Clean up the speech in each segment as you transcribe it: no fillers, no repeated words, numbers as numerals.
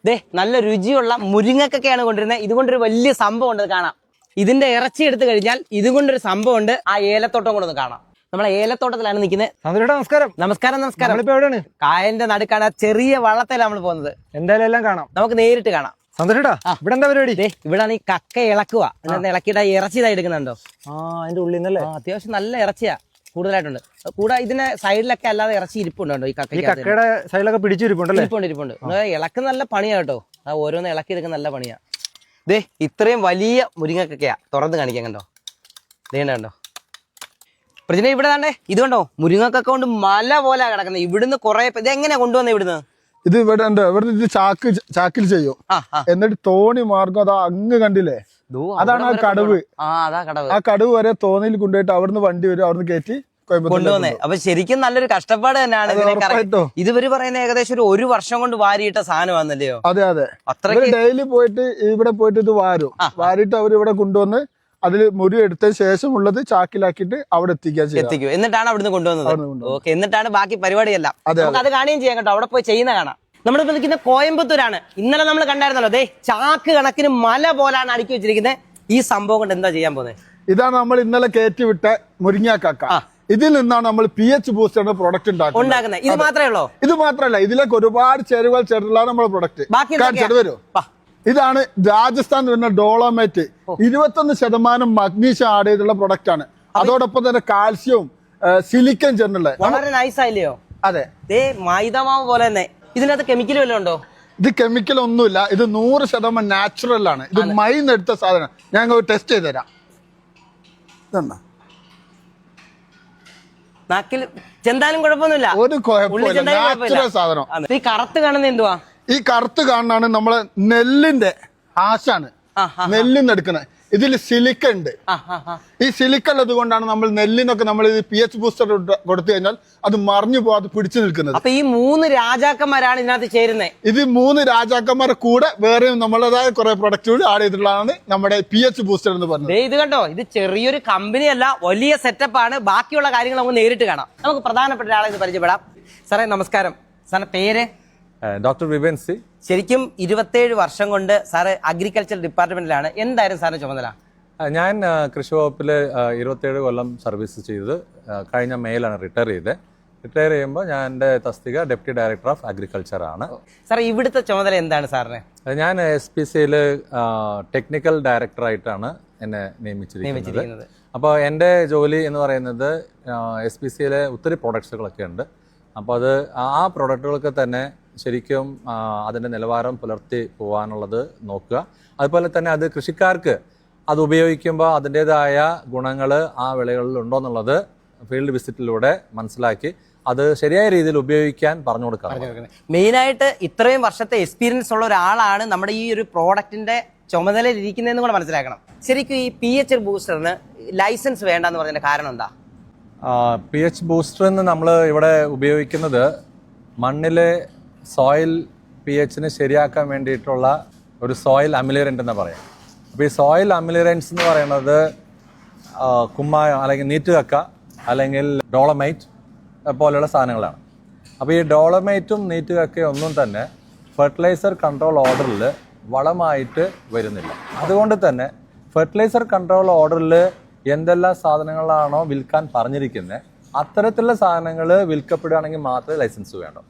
ദേ നല്ല രുചിയുള്ള മുരിങ്ങക്കൊക്കെയാണ് കൊണ്ടിരുന്നത്. ഇതുകൊണ്ടൊരു വലിയ സംഭവം ഉണ്ട്, കാണാം. ഇതിന്റെ ഇറച്ചി എടുത്തു കഴിഞ്ഞാൽ ഇതുകൊണ്ടൊരു സംഭവം ഉണ്ട്. ആ ഏലത്തോട്ടം കൊണ്ടൊന്ന് കാണാം. നമ്മളെ ഏലത്തോട്ടത്തിലാണ് നിൽക്കുന്നത്. നമസ്കാരം. നമസ്കാരം. നമസ്കാരം. എവിടെയാണ്? കായലിന്റെ നടുക്കാണ്, ചെറിയ വള്ളത്തിലാണ് നമ്മൾ പോകുന്നത്. എന്തായാലും എല്ലാം കാണാം, നമുക്ക് നേരിട്ട് കാണാം. സന്തോഷേട്ടാ, ഇവിടെ എന്താ പരിപാടി? ഇവിടാണ് ഈ കക്ക ഇളക്കുക. ഇളക്കിയിട്ട് ഇറച്ചി ഇതാ എടുക്കുന്നുണ്ടോ? അതിന്റെ ഉള്ളിൽ നിന്നല്ലേ? അത്യാവശ്യം നല്ല ഇറച്ചിയാ, കൂടുതലായിട്ടുണ്ട്. കൂടെ ഇതിന്റെ സൈഡിലൊക്കെ അല്ലാതെ ഇറച്ചി ഇരിപ്പുണ്ടോ? ഈ കക്കയുടെ സൈഡിലൊക്കെ പിടിച്ചിരിപ്പുണ്ടല്ലേ? ഇരിപ്പുണ്ട്. ഇളക്ക് നല്ല പണിയാ കേട്ടോ. ഓരോന്ന് ഇളക്കി എടുക്കുന്ന നല്ല പണിയാ. ദേ ഇത്രയും വലിയ മുരിങ്ങക്കൊക്കെയാ തുറന്ന് കാണിക്കാൻ. കണ്ടോ? കണ്ടോ പ്രജിനെ? ഇവിടെ താണ്ടേ ഇത് കണ്ടോ, മുരിങ്ങക്കൊക്കെ കൊണ്ട് മല പോലെ കിടക്കുന്നത്. ഇവിടുന്ന് കുറെ ഇത് എങ്ങനെയാ കൊണ്ടുവന്നത്? ഇവിടുന്ന് ഇത് ഇവിടെ ഉണ്ട്. ഇവിടെ ചാക്കിൽ ചെയ്യും, എന്നിട്ട് തോണി മാർഗം അതാ അങ്ങ് കണ്ടില്ലേ, അതാണ് ആ കടവ്. ആ കടവ് വരെ തോണിയിൽ കൊണ്ടുപോയിട്ട് അവിടുന്ന് വണ്ടി വരും, അവിടുന്ന് കയറ്റി കൊണ്ടുവന്നേ. അപ്പൊ ശരിക്കും നല്ലൊരു കഷ്ടപ്പാട് തന്നെയാണ്. ഇതുവരെ പറയുന്ന ഏകദേശം ഒരു വർഷം കൊണ്ട് വാരിയിട്ട സാധനമാണല്ലയോ? അതെ അതെ. ഡെയിലി പോയിട്ട് ഇവിടെ പോയിട്ട് ഇത് വാരിയിട്ട് അവർ ഇവിടെ കൊണ്ടുവന്ന് അതിൽ മുരി എടുത്തതിന് ശേഷമുള്ളത് ചാക്കിലാക്കിയിട്ട് അവിടെ എത്തിക്കും. എന്നിട്ടാണ് അവിടുന്ന് കൊണ്ടുവന്നത്. ഓക്കെ, എന്നിട്ടാണ് ബാക്കി പരിപാടിയെല്ലാം. നമുക്ക് അത് കാണുകയും ചെയ്യാം കേട്ടോ. അവിടെ പോയി ചെയ്യുന്ന കാണാം. നമ്മളിപ്പോ നിൽക്കുന്ന കോയമ്പത്തൂരാണ്. ഇന്നലെ നമ്മൾ കണ്ടായിരുന്നല്ലോ, ദേ ചാക്ക് കണക്കിന് മല പോലാണ് അടുക്കി വെച്ചിരിക്കുന്നത്. ഈ സംഭവം കൊണ്ട് എന്താ ചെയ്യാൻ പോകുന്നത്? ഇതാണ് നമ്മൾ ഇന്നലെ കയറ്റി വിട്ട മുരിങ്ങാക്കക്ക. ഇതിൽ നിന്നാണ് നമ്മൾ PH ബൂസ്റ്ററിന്റെ പ്രൊഡക്റ്റ് ഉണ്ടാക്കുന്നത്. ഇത് മാത്രമേ ഉള്ളൂ? ഇത് മാത്രമല്ല, ഇതിലേക്ക് ഒരുപാട് ചേരുവകൾ ചേർത്തിട്ടുള്ള നമ്മുടെ പ്രൊഡക്റ്റ്. വരും. ഇതാണ് രാജസ്ഥാൻ വരുന്ന ഡോളോമൈറ്റ്. 21% മഗ്നീഷ്യം ആഡ് ചെയ്തുള്ള പ്രൊഡക്റ്റ് ആണ്. അതോടൊപ്പം തന്നെ കാൽസ്യവും സിലിക്കൺ ചേർന്നുള്ള. വളരെ നൈസ് ആയില്ലയോ? അതെ, മൈദമാവ് പോലെ തന്നെ. ഇതിനകത്ത് കെമിക്കൽ വല്ലതും ഉണ്ടോ? ഇത് കെമിക്കൽ ഒന്നുമില്ല. ഇത് 100% നാച്ചുറൽ ആണ്. ഇത് മൈന്നെടുത്ത സാധനം. ഞാൻ ടെസ്റ്റ് ചെയ്ത് തരാം. ഇതുണ്ടോ? നാക്കിൽ ചെന്താനും കുഴപ്പമൊന്നുമില്ല, ഒരു കുഴപ്പമില്ല. നാച്ചുറൽ സാധനം. ഈ കറുത്ത് കാണുന്നത് എന്തുവാ? ഈ കറുത്ത് കാണാണ് നമ്മളെ നെല്ലിന്റെ ആശാണ്, നെല്ലിന്ന് എടുക്കുന്നത്. ഇതിൽ സിലിക്ക ഉണ്ട്. ഈ സിലിക്ക ഉള്ളത് കൊണ്ടാണ് നമ്മൾ നെല്ലിനൊക്കെ നമ്മൾ PH ബൂസ്റ്റർ കൊടുത്തു കഴിഞ്ഞാൽ അത് മറിഞ്ഞു പോകാതെ പിടിച്ചു നിൽക്കുന്നത്. അപ്പൊ ഈ 3 രാജാക്കന്മാരാണ് ഇതിനകത്ത് ചേരുന്നത്. ഇത് 3 രാജാക്കന്മാരെ കൂടെ വേറെയും നമ്മളേതായ കുറെ പ്രൊഡക്റ്റുകൾ ആഡ് ചെയ്തിട്ടുള്ളതാണ് നമ്മുടെ PH ബൂസ്റ്റർ എന്ന് പറഞ്ഞത്. ഇത് കണ്ടോ, ഇത് ചെറിയൊരു കമ്പനി അല്ല, വലിയ സെറ്റപ്പ് ആണ്. ബാക്കിയുള്ള കാര്യങ്ങൾ നമുക്ക് നേരിട്ട് കാണാം. നമുക്ക് പ്രധാനപ്പെട്ട ഒരാളെ ഇത് പരിചയപ്പെടാം. സാറേ നമസ്കാരം. സാറിന്റെ പേര്? Doctor Viven C. ശരിക്കും 27 വർഷം കൊണ്ട് സാറ് അഗ്രികൾച്ചർ ഡിപ്പാർട്ട്മെന്റിലാണ്. എന്തായിരുന്നു സാറിന് ചുമതല? ഞാൻ കൃഷി വകുപ്പിൽ 27 കൊല്ലം സർവീസ് ചെയ്തത്. കഴിഞ്ഞ മെയിലാണ് റിട്ടയർ ചെയ്തത്. റിട്ടയർ ചെയ്യുമ്പോൾ ഞാൻ എൻ്റെ തസ്തിക ഡെപ്യൂട്ടി ഡയറക്ടർ ഓഫ് അഗ്രികൾച്ചർ ആണ്. സാർ ഇവിടുത്തെ ചുമതല എന്താണ് സാറിന്? ഞാൻ SPCയിൽ ടെക്നിക്കൽ ഡയറക്ടറായിട്ടാണ് എന്നെ നിയമിച്ചിരിക്കുന്നത്. അപ്പോൾ എൻ്റെ ജോലി എന്ന് പറയുന്നത് SPCയിലെ ഒത്തിരി പ്രൊഡക്ട്സുകളൊക്കെ ഉണ്ട്. അപ്പോൾ അത് ആ പ്രൊഡക്റ്റുകൾക്ക് തന്നെ ശരിക്കും അതിൻ്റെ നിലവാരം പുലർത്തി പോകാനുള്ളത് നോക്കുക. അതുപോലെ തന്നെ അത് കൃഷിക്കാർക്ക് അത് ഉപയോഗിക്കുമ്പോൾ അതിൻ്റെതായ ഗുണങ്ങൾ ആ വിളകളിൽ ഉണ്ടോ എന്നുള്ളത് ഫീൽഡ് വിസിറ്റിലൂടെ മനസ്സിലാക്കി അത് ശരിയായ രീതിയിൽ ഉപയോഗിക്കാൻ പറഞ്ഞു കൊടുക്കണം. മെയിനായിട്ട് ഇത്രയും വർഷത്തെ എക്സ്പീരിയൻസ് ഉള്ള ഒരാളാണ് നമ്മുടെ ഈ ഒരു പ്രോഡക്റ്റിന്റെ ചുമതലയിൽ ഇരിക്കുന്നതെന്ന് കൂടെ മനസ്സിലാക്കണം. ശരിക്കും ഈ PH ബൂസ്റ്ററിന് ലൈസൻസ് വേണ്ടെന്ന് പറഞ്ഞതിന്റെ കാരണം എന്താ? PH ബൂസ്റ്ററിന് നമ്മൾ ഇവിടെ ഉപയോഗിക്കുന്നത് മണ്ണിലെ സോയിൽ PHനെ ശരിയാക്കാൻ വേണ്ടിയിട്ടുള്ള ഒരു സോയിൽ അമിലിറൻ്റ് എന്ന് പറയാം. അപ്പോൾ ഈ സോയിൽ അമിലിറൻസ് എന്ന് പറയുന്നത് കുമ്മായം അല്ലെങ്കിൽ നീറ്റുകക്ക അല്ലെങ്കിൽ ഡോളമൈറ്റ് പോലെയുള്ള സാധനങ്ങളാണ്. അപ്പോൾ ഈ ഡോളമൈറ്റും നീറ്റുകക്കയും ഒന്നും തന്നെ ഫെർട്ടിലൈസർ കൺട്രോൾ ഓർഡറിൽ വളമായിട്ട് വരുന്നില്ല. അതുകൊണ്ട് തന്നെ ഫെർട്ടിലൈസർ കൺട്രോൾ ഓർഡറിൽ എന്തെല്ലാം സാധനങ്ങളാണോ വിൽക്കാൻ പറഞ്ഞിരിക്കുന്നത് അത്തരത്തിലുള്ള സാധനങ്ങൾ വിൽക്കപ്പെടുകയാണെങ്കിൽ മാത്രമേ ലൈസൻസ് വേണ്ടൂ.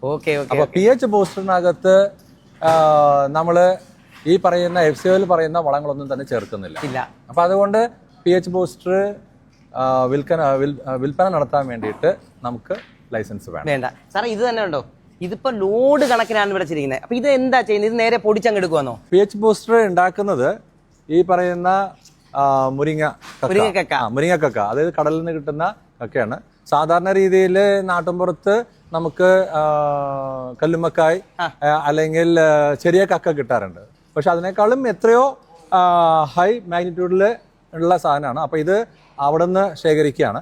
അപ്പോൾ PH ബൂസ്റ്ററിനകത്ത് നമ്മൾ ഈ പറയുന്ന FCOയിൽ പറയുന്ന വളങ്ങളൊന്നും തന്നെ ചേർക്കുന്നില്ല. അപ്പോൾ അതുകൊണ്ട് PH ബൂസ്റ്റർ വിൽപ്പന നടത്താൻ വേണ്ടിയിട്ട് നമുക്ക് ലൈസൻസ് വേണ്ട. സാർ ഇത് തന്നെ ഉണ്ടോ? ഇതിപ്പോ ലോഡ് കണക്കിനാണ് ഇവിടെ വെച്ചിരിക്കുന്നത്. അപ്പൊ ഇത് എന്താ ചെയ്യുന്നത്? ഇത് നേരെ പൊടിച്ചങ്ങ് എടുക്കുവാന്നോ? PH ബൂസ്റ്റർ ഉണ്ടാക്കുന്നത് ഈ പറയുന്ന മുരിങ്ങക്കക്ക, അതായത് കടലിൽ നിന്ന് കിട്ടുന്ന കക്കയാണ്. സാധാരണ രീതിയിൽ നാട്ടിൻപുറത്ത് നമുക്ക് കല്ലുമ്മക്കായ് അല്ലെങ്കിൽ ചെറിയ കക്ക കിട്ടാറുണ്ട്. പക്ഷെ അതിനേക്കാളും എത്രയോ ഹൈ മാഗ്നിറ്റ്യൂഡിൽ ഉള്ള സാധനമാണ്. അപ്പോൾ ഇത് അവിടെ നിന്ന് ശേഖരിക്കുകയാണ്.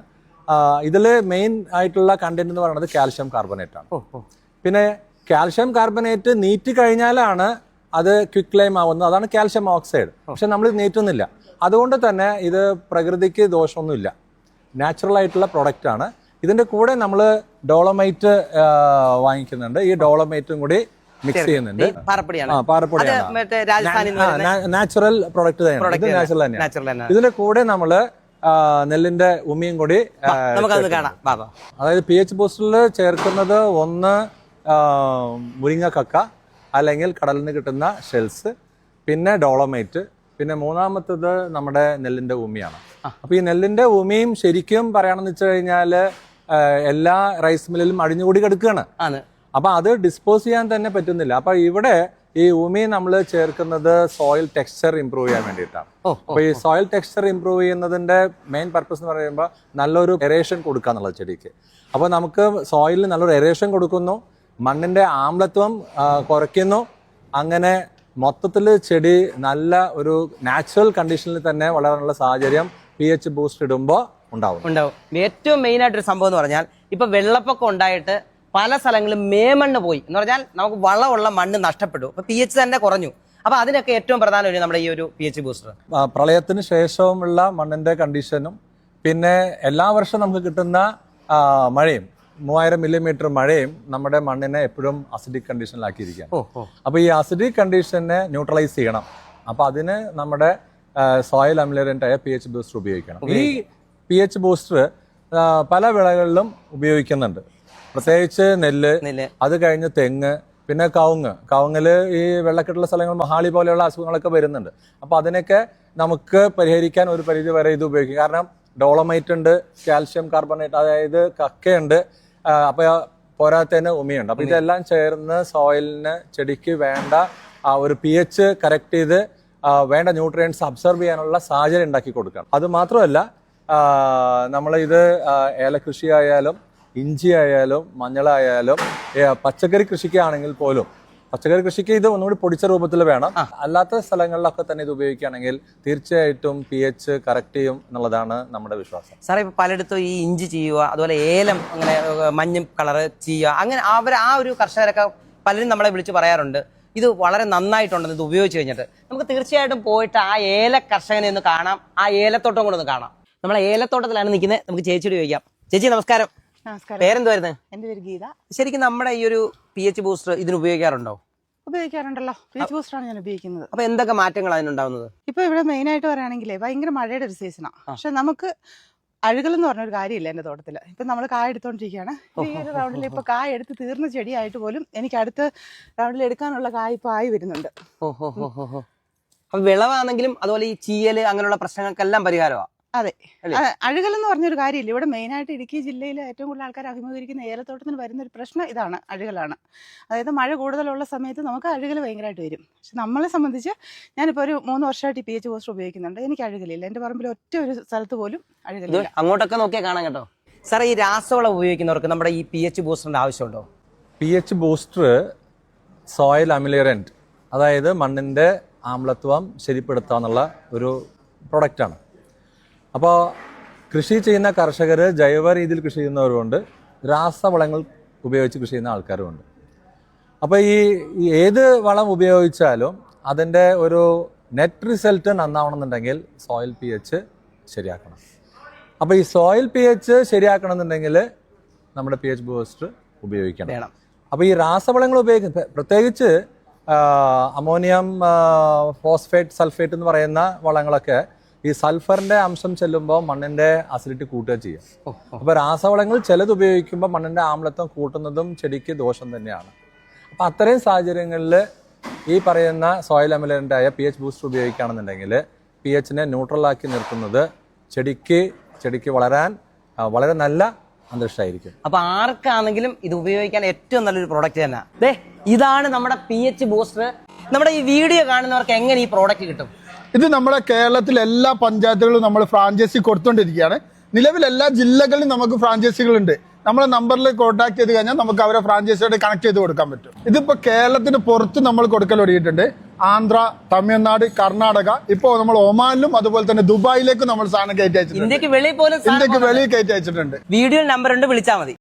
ഇതിൽ മെയിൻ ആയിട്ടുള്ള കണ്ടന്റ് എന്ന് പറയുന്നത് കാൽഷ്യം കാർബണേറ്റ് ആണ്. പിന്നെ കാൽഷ്യം കാർബണേറ്റ് നീറ്റി കഴിഞ്ഞാലാണ് അത് ക്വിക്ക് ലൈം ആവുന്നത്. അതാണ് കാൽഷ്യം ഓക്സൈഡ്. പക്ഷെ നമ്മൾ നീറ്റുന്നില്ല. അതുകൊണ്ട് തന്നെ ഇത് പ്രകൃതിക്ക് ദോഷമൊന്നുമില്ല. നാച്ചുറൽ ആയിട്ടുള്ള പ്രൊഡക്റ്റ് ആണ്. ഇതിൻ്റെ കൂടെ നമ്മൾ ഡോളമൈറ്റ് വാങ്ങിക്കുന്നുണ്ട്. ഈ ഡോളമൈറ്റും കൂടി മിക്സ് ചെയ്യുന്നുണ്ട്. പാറപ്പൊടിയാണ്. പാറപ്പൊടിയാണ്, മറ്റേ രാജസ്ഥാനിൽ നാച്ചുറൽ പ്രൊഡക്റ്റ് തന്നെയാണ്, നാച്ചുറൽ തന്നെയാണ്. ഇതിന്റെ കൂടെ നമ്മള് നെല്ലിന്റെ ഉമിയും കൂടി നമുക്കതൊന്ന് കാണാം. അതായത് PH ബൂസ്റ്ററിൽ ചേർക്കുന്നത് ഒന്ന് മുരിങ്ങ കക്ക അല്ലെങ്കിൽ കടലിൽ നിന്ന് കിട്ടുന്ന ഷെൽസ്, പിന്നെ ഡോളമൈറ്റ്, പിന്നെ മൂന്നാമത്തത് നമ്മുടെ നെല്ലിന്റെ ഉമിയാണ്. അപ്പൊ ഈ നെല്ലിന്റെ ഉമിയും ശരിക്കും പറയണമെന്ന് വെച്ച് കഴിഞ്ഞാല് എല്ലാ റൈസ് മില്ലിലും അടിഞ്ഞുകൂടി കിടക്കുകയാണ്. അപ്പൊ അത് ഡിസ്പോസ് ചെയ്യാൻ തന്നെ പറ്റുന്നില്ല. അപ്പൊ ഇവിടെ ഈ ഉമി നമ്മൾ ചേർക്കുന്നത് സോയിൽ ടെക്സ്ചർ ഇംപ്രൂവ് ചെയ്യാൻ വേണ്ടിയിട്ടാണ്. അപ്പൊ ഈ സോയിൽ ടെക്സ്ചർ ഇംപ്രൂവ് ചെയ്യുന്നതിന്റെ മെയിൻ പർപ്പസ് എന്ന് പറയുമ്പോൾ നല്ലൊരു എറേഷൻ കൊടുക്കുക എന്നുള്ളത് ചെടിക്ക്. അപ്പൊ നമുക്ക് സോയിലിന് നല്ലൊരു എറേഷൻ കൊടുക്കുന്നു, മണ്ണിന്റെ ആമ്ലത്വം കുറയ്ക്കുന്നു. അങ്ങനെ മൊത്തത്തിൽ ചെടി നല്ല ഒരു നാച്ചുറൽ കണ്ടീഷനിൽ തന്നെ വളരാനുള്ള സാഹചര്യം PH ബൂസ്റ്റ് ഇടുമ്പോൾ ഉണ്ടാവും. ഏറ്റവും മെയിൻ ആയിട്ടൊരു സംഭവം എന്ന് പറഞ്ഞാൽ ഇപ്പൊ വെള്ളപ്പൊക്കം ഉണ്ടായിട്ട് പല സ്ഥലങ്ങളിലും മേമണ്ണ് പോയി എന്ന് പറഞ്ഞാൽ നമുക്ക് വളമുള്ള മണ്ണ് നഷ്ടപ്പെട്ടു. അപ്പൊ PH തന്നെ കുറഞ്ഞു. അപ്പൊ അതിനൊക്കെ ഏറ്റവും പ്രധാനം നമ്മുടെ ഈ ഒരു PH ബൂസ്റ്റർ. പ്രളയത്തിന് ശേഷവുമുള്ള മണ്ണിന്റെ കണ്ടീഷനും പിന്നെ എല്ലാ വർഷവും നമുക്ക് കിട്ടുന്ന മഴയും 3000 മില്ലിമീറ്റർ മഴയും നമ്മുടെ മണ്ണിനെ എപ്പോഴും അസിഡിക് കണ്ടീഷനിലാക്കിയിരിക്കുകയാണ്. അപ്പൊ ഈ അസിഡിക് കണ്ടീഷനെ ന്യൂട്രലൈസ് ചെയ്യണം. അപ്പൊ അതിന് നമ്മുടെ സോയിൽ അമിലറന്റ് ആയ PH ബൂസ്റ്റർ ഉപയോഗിക്കണം. ഈ PH ബൂസ്റ്റർ പല വിളകളിലും ഉപയോഗിക്കുന്നുണ്ട്. പ്രത്യേകിച്ച് നെല്ല്, അത് കഴിഞ്ഞ് തെങ്ങ്, പിന്നെ കവുങ്ങില് ഈ വെള്ളക്കെട്ടുള്ള സ്ഥലങ്ങൾ മഹാളി പോലെയുള്ള അസുഖങ്ങളൊക്കെ വരുന്നുണ്ട്. അപ്പൊ അതിനൊക്കെ നമുക്ക് പരിഹരിക്കാൻ ഒരു പരിധി വരെ ഇത് ഉപയോഗിക്കും. കാരണം ഡോളമൈറ്റ് ഉണ്ട്, കാൽഷ്യം കാർബണേറ്റ്, അതായത് കക്കയുണ്ട്, അപ്പൊ പോരാത്തതിന് ഉമിയുണ്ട്. അപ്പൊ ഇതെല്ലാം ചേർന്ന് സോയിലിന് ചെടിക്ക് വേണ്ട ഒരു PH കറക്റ്റ് ചെയ്ത് വേണ്ട ന്യൂട്രിയൻസ് അബ്സർവ് ചെയ്യാനുള്ള സാഹചര്യം ഉണ്ടാക്കി കൊടുക്കണം. അത് മാത്രമല്ല നമ്മളിത് ഏലകൃഷി ആയാലും ഇഞ്ചി ആയാലും മഞ്ഞളായാലും പച്ചക്കറി കൃഷിക്കാണെങ്കിൽ പോലും, പച്ചക്കറി കൃഷിക്ക് ഇത് ഒന്നുകൂടി പൊടിച്ച രൂപത്തിൽ വേണം. അല്ലാത്ത സ്ഥലങ്ങളിലൊക്കെ തന്നെ ഇത് ഉപയോഗിക്കുകയാണെങ്കിൽ തീർച്ചയായിട്ടും PH കറക്റ്റ് ചെയ്യും എന്നുള്ളതാണ് നമ്മുടെ വിശ്വാസം. സാറേ ഇപ്പൊ പലയിടത്തും ഈ ഇഞ്ചി ചെയ്യുക, അതുപോലെ ഏലം അങ്ങനെ മഞ്ഞ കളറ് ചെയ്യുക, അങ്ങനെ ആ ഒരു കർഷകരൊക്കെ പലരും നമ്മളെ വിളിച്ച് പറയാറുണ്ട് ഇത് വളരെ നന്നായിട്ടുണ്ടെന്ന് ഇത് ഉപയോഗിച്ച് കഴിഞ്ഞിട്ട്. നമുക്ക് തീർച്ചയായിട്ടും പോയിട്ട് ആ ഏല കർഷകനെ ഒന്ന് കാണാം, ആ ഏലത്തോട്ടം കൂടെ ഒന്ന് കാണാം. നമ്മളെ ഏലത്തോട്ടത്തിലാണ് നിൽക്കുന്നത്. നമുക്ക് ചേച്ചിയോട് ചോദിക്കാം. ചേച്ചി നമസ്കാരം. പേരെന്തുവായിരുന്നു? എന്റെ പേര് ഗീത. ശരിക്കും നമ്മുടെ ഈ ഒരു PH ബൂസ്റ്റർ ഇതിന് ഉപയോഗിക്കാറുണ്ടോ? ഉപയോഗിക്കാറുണ്ടല്ലോ. PH ബൂസ്റ്ററാണ് ഞാൻ ഉപയോഗിക്കുന്നത്. അപ്പൊ എന്തൊക്കെ മാറ്റങ്ങൾ അതിനുണ്ടാവുന്നത്? ഇപ്പൊ ഇവിടെ മെയിൻ ആയിട്ട് പറയുകയാണെങ്കിലേ ഭയങ്കര മഴയുടെ ഒരു സീസണാണ്. പക്ഷെ നമുക്ക് അഴുകൽ എന്ന് പറഞ്ഞൊരു കാര്യമില്ല എന്റെ തോട്ടത്തില്. ഇപ്പൊ നമ്മൾ കായ എടുത്തോണ്ടിരിക്കുകയാണ്. ഈ ഒരു റൗണ്ടിൽ ഇപ്പൊ കായ എടുത്ത് തീർന്ന ചെടിയായിട്ട് പോലും എനിക്ക് അടുത്ത റൗണ്ടിൽ എടുക്കാനുള്ള കായ ഇപ്പൊ ആയി വരുന്നുണ്ട്. അപ്പൊ വിളവാണെങ്കിലും അതുപോലെ ഈ ചീയല് അങ്ങനെയുള്ള പ്രശ്നങ്ങൾക്കെല്ലാം പരിഹാരമാണ്. അതെ, അഴുകൽ എന്ന് പറഞ്ഞൊരു കാര്യമില്ല. ഇവിടെ മെയിൻ ആയിട്ട് ഇടുക്കി ജില്ലയിൽ ഏറ്റവും കൂടുതൽ ആൾക്കാർ അഭിമുഖീകരിക്കുന്ന ഏലത്തോട്ടത്തിന് വരുന്ന ഒരു പ്രശ്നം ഇതാണ്, അഴുകലാണ്. അതായത് മഴ കൂടുതലുള്ള സമയത്ത് നമുക്ക് അഴുകൽ ഭയങ്കരമായിട്ട് വരും. പക്ഷെ നമ്മളെ സംബന്ധിച്ച് ഞാനിപ്പോൾ ഒരു 3 വർഷമായിട്ട് PH ബൂസ്റ്റർ ഉപയോഗിക്കുന്നുണ്ട്. എനിക്ക് അഴുകലില്ല. എന്റെ പറമ്പിൽ ഒറ്റ ഒരു സ്ഥലത്ത് പോലും അഴുകലില്ല. അങ്ങോട്ടൊക്കെ നോക്കിയാൽ കാണാം കേട്ടോ. സാറേ ഈ രാസവളം ഉപയോഗിക്കുന്നവർക്ക് നമ്മുടെ ഈ PH ബൂസ്റ്ററിന്റെ ആവശ്യമുണ്ടോ? PH ബൂസ്റ്റർ സോയിൽ അമിലറന്റ്, അതായത് മണ്ണിന്റെ ആമ്ലത്വം ശരിപ്പെടുത്തുക എന്നുള്ള ഒരു പ്രൊഡക്റ്റാണ്. അപ്പോൾ കൃഷി ചെയ്യുന്ന കർഷകർ ജൈവ രീതിയിൽ കൃഷി ചെയ്യുന്നവരുമുണ്ട്, രാസവളങ്ങൾ ഉപയോഗിച്ച് കൃഷി ചെയ്യുന്ന ആൾക്കാരുമുണ്ട്. അപ്പോൾ ഈ ഏത് വളം ഉപയോഗിച്ചാലും അതിൻ്റെ ഒരു നെറ്റ് റിസൾട്ട് നന്നാവണമെന്നുണ്ടെങ്കിൽ സോയിൽ PH ശരിയാക്കണം. അപ്പോൾ ഈ സോയിൽ PH ശരിയാക്കണമെന്നുണ്ടെങ്കിൽ നമ്മുടെ PH ബൂസ്റ്റർ ഉപയോഗിക്കണം. അപ്പോൾ ഈ രാസവളങ്ങൾ ഉപയോഗിക്കുന്ന പ്രത്യേകിച്ച് അമോണിയം ഫോസ്ഫേറ്റ്, സൾഫേറ്റ് എന്ന് പറയുന്ന വളങ്ങളൊക്കെ ഈ സൾഫറിന്റെ അംശം ചെല്ലുമ്പോൾ മണ്ണിന്റെ അസിഡിറ്റി കൂട്ടുക ചെയ്യും. അപ്പൊ രാസവളങ്ങൾ ചിലത് ഉപയോഗിക്കുമ്പോൾ മണ്ണിന്റെ ആമ്ലത്വം കൂട്ടുന്നതും ചെടിക്ക് ദോഷം തന്നെയാണ്. അപ്പൊ അത്തരം സാഹചര്യങ്ങളിൽ ഈ പറയുന്ന സോയിൽ അമിലറന്റായ PH ബൂസ്റ്റർ ഉപയോഗിക്കുകയാണെന്നുണ്ടെങ്കിൽ PHനെ ന്യൂട്രലാക്കി നിർത്തുന്നത് ചെടിക്ക് വളരാൻ വളരെ നല്ല അന്തരീക്ഷമായിരിക്കും. അപ്പൊ ആർക്കാണെങ്കിലും ഇത് ഉപയോഗിക്കാൻ ഏറ്റവും നല്ലൊരു പ്രോഡക്റ്റ് തന്നെ. ഇതാണ് നമ്മുടെ PH ബൂസ്റ്റർ. നമ്മുടെ ഈ വീഡിയോ കാണുന്നവർക്ക് എങ്ങനെ ഈ പ്രോഡക്റ്റ് കിട്ടും? ഇത് നമ്മുടെ കേരളത്തിലെ എല്ലാ പഞ്ചായത്തുകളിലും നമ്മൾ ഫ്രാഞ്ചൈസി കൊടുത്തോണ്ടിരിക്കുകയാണ്. നിലവിൽ എല്ലാ ജില്ലകളിലും നമുക്ക് ഫ്രാഞ്ചൈസികളുണ്ട്. നമ്മളെ നമ്പറിൽ കോൺടാക്ട് ചെയ്ത് കഴിഞ്ഞാൽ നമുക്ക് അവരെ ഫ്രാഞ്ചൈസിയോട് കണക്ട് ചെയ്ത് കൊടുക്കാൻ പറ്റും. ഇതിപ്പോൾ കേരളത്തിന് പുറത്ത് നമ്മൾ കൊടുക്കൽ തുടങ്ങിയിട്ടുണ്ട്. ആന്ധ്ര, തമിഴ്നാട്, കർണാടക, ഇപ്പോൾ നമ്മൾ ഒമാനിലും അതുപോലെ തന്നെ ദുബായിലേക്കും നമ്മൾ സാധനം കയറ്റി അയച്ചിട്ടുണ്ട്. ഇന്ത്യക്ക് വെളിയിൽ കയറ്റി അയച്ചിട്ടുണ്ട്. വീഡിയോ നമ്പർ ഉണ്ട്, വിളിച്ചാൽ മതി.